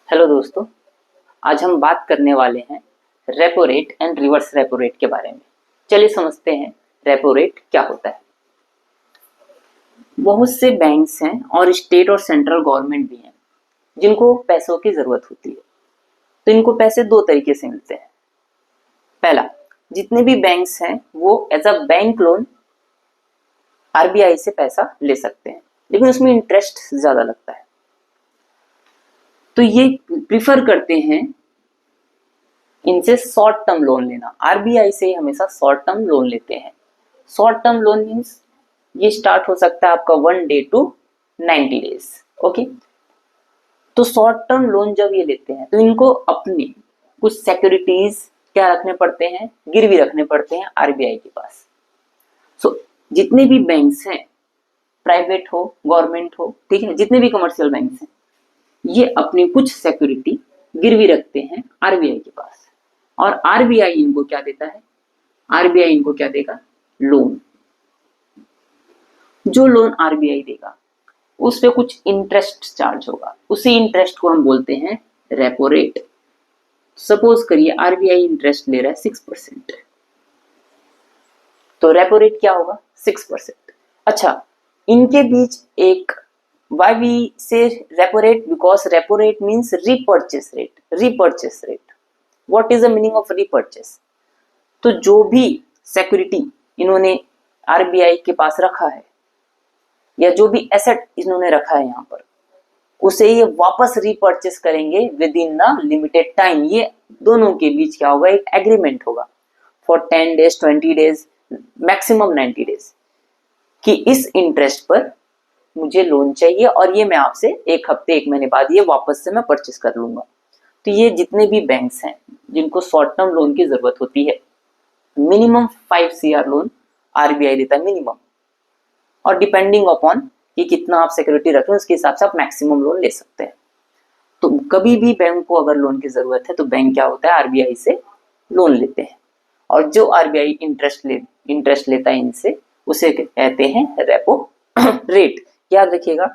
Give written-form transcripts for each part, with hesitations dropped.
Hello दोस्तों, आज हम बात करने वाले हैं repo rate and reverse repo rate के बारे में। चलिए समझते हैं रेपो रेट क्या होता है। बहुत से बैंक्स हैं और स्टेट और सेंट्रल गवर्नमेंट भी हैं जिनको पैसों की जरूरत होती है, तो इनको पैसे दो तरीके से मिलते हैं। पहला, जितने भी बैंक्स हैं वो as a bank loan RBI से पैसा ले सकते हैं, लेकिन उसमें इंटरेस्ट ज्यादा लगता है, तो ये प्रिफर करते हैं इनसे शॉर्ट टर्म लोन लेना। आरबीआई से हमेशा शॉर्ट टर्म लोन लेते हैं। शॉर्ट टर्म लोन मीन्स ये स्टार्ट हो सकता है आपका 1 डे टू 90 डेज। ओके, तो शॉर्ट टर्म लोन जब ये लेते हैं तो इनको अपने कुछ सिक्योरिटीज क्या रखने पड़ते हैं, गिरवी रखने पड़ते हैं आरबीआई के पास। सो जितने भी बैंक्स हैं, प्राइवेट हो गवर्नमेंट हो, ठीक है, जितने भी कमर्शियल बैंक्स हैं, ये अपनी कुछ सिक्योरिटी गिरवी रखते हैं आरबीआई के पास, और आरबीआई इनको क्या देता है, आरबीआई इनको क्या देगा, लोन। जो लोन आरबीआई देगा उस पे कुछ इंटरेस्ट चार्ज होगा, उसी इंटरेस्ट को हम बोलते हैं रेपो रेट। सपोज करिए आरबीआई इंटरेस्ट ले रहा है 6%, तो रेपो रेट क्या होगा, 6%। अच्छा, इनके बीच एक why we say repo rate, because repo rate means repurchase rate. What is the meaning of repurchase? तो जो भी सिक्योरिटी इन्होंने आरबीआई के पास रखा है या जो भी एसेट इन्होंने रखा है यहाँ पर, उसे ये वापस रिपर्चेस करेंगे with in the limited time. ये दोनों के बीच क्या होगा, एक एग्रीमेंट होगा for 10 days 20 days maximum 90 days कि इस इंटरेस्ट पर मुझे लोन चाहिए और ये मैं आपसे एक हफ्ते एक महीने बाद ये वापस से मैं परचेस कर लूंगा। तो ये जितने भी बैंक्स हैं जिनको शॉर्ट टर्म लोन की जरूरत होती है, मिनिमम 5 CR लोन आरबीआई देता है मिनिमम, और डिपेंडिंग अपॉन कि कितना आप सिक्योरिटी रख रहे हैं उसके हिसाब से आप मैक्सिमम लोन ले सकते हैं। तो कभी भी बैंक को अगर लोन की जरूरत है तो बैंक क्या होता है, आरबीआई से लोन लेते हैं, और जो आरबीआई इंटरेस्ट लेता है इनसे उसे कहते हैं रेपो रेट। याद रखिएगा,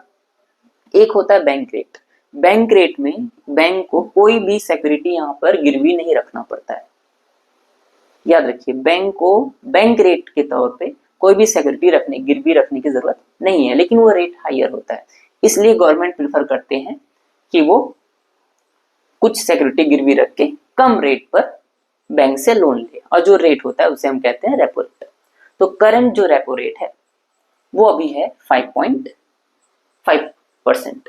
एक होता है बैंक रेट। बैंक रेट में बैंक को कोई भी सिक्योरिटी यहाँ पर गिरवी नहीं रखना पड़ता है। याद रखिए, बैंक को बैंक रेट के तौर पे कोई भी सिक्योरिटी गिरवी रखने की जरूरत नहीं है, लेकिन वो रेट हायर होता है, इसलिए गवर्नमेंट प्रेफर करते हैं कि वो कुछ सिक्योरिटी गिरवी रख के कम रेट पर बैंक से लोन ले, और जो रेट होता है उसे हम कहते हैं रेपो रेट। तो करंट जो रेपो रेट है वो अभी है 5.5%।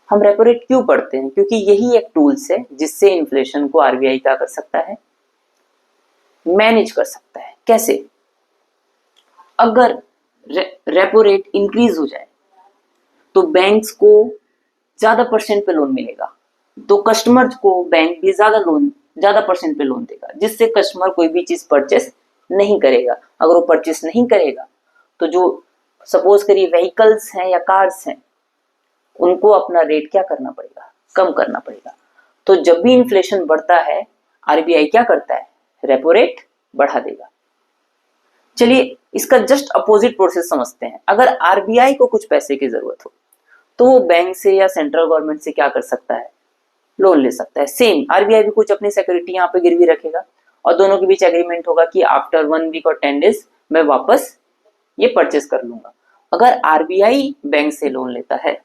हम रेपो रेट क्यों पढ़ते हैं, क्योंकि यही एक टूल्स है जिससे इन्फ्लेशन को आरबीआई क्या कर सकता है, मैनेज कर सकता है। कैसे, अगर रेपो रेट इंक्रीज हो जाए तो बैंक्स को ज्यादा परसेंट पे लोन मिलेगा, तो कस्टमर को बैंक भी ज्यादा परसेंट पे लोन देगा, जिससे कस्टमर कोई भी चीज परचेस नहीं करेगा। अगर वो परचेस नहीं करेगा तो जो सपोज करिए व्हीकल्स हैं या कार्स हैं, उनको अपना रेट क्या करना पड़ेगा, कम करना पड़ेगा। तो जब भी इन्फ्लेशन बढ़ता है आरबीआई क्या करता है, रेपो रेट बढ़ा देगा। चलिए इसका जस्ट अपोजिट प्रोसेस समझते हैं। अगर आरबीआई को कुछ पैसे की जरूरत हो तो वो बैंक से या सेंट्रल गवर्नमेंट से क्या कर सकता है, लोन ले सकता है। सेम आरबीआई भी कुछ अपनी सिक्योरिटी यहाँ पे गिरवी रखेगा और दोनों के बीच एग्रीमेंट होगा कि आफ्टर 1 वीक और 10 डेज मैं वापस ये परचेस कर लूंगा। अगर आरबीआई बैंक से लोन लेता है,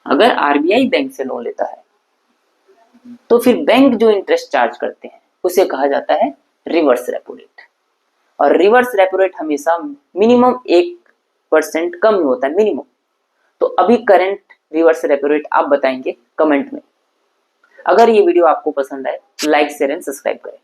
अगर आरबीआई बैंक से लोन लेता है तो फिर बैंक जो इंटरेस्ट चार्ज करते हैं उसे कहा जाता है रिवर्स रेपो रेट। और रिवर्स रेपो रेट हमेशा मिनिमम 1% कम ही होता है, मिनिमम। तो अभी करंट रिवर्स रेपो रेट आप बताएंगे कमेंट में। अगर ये वीडियो आपको पसंद आए तो लाइक शेयर एंड सब्सक्राइब करें।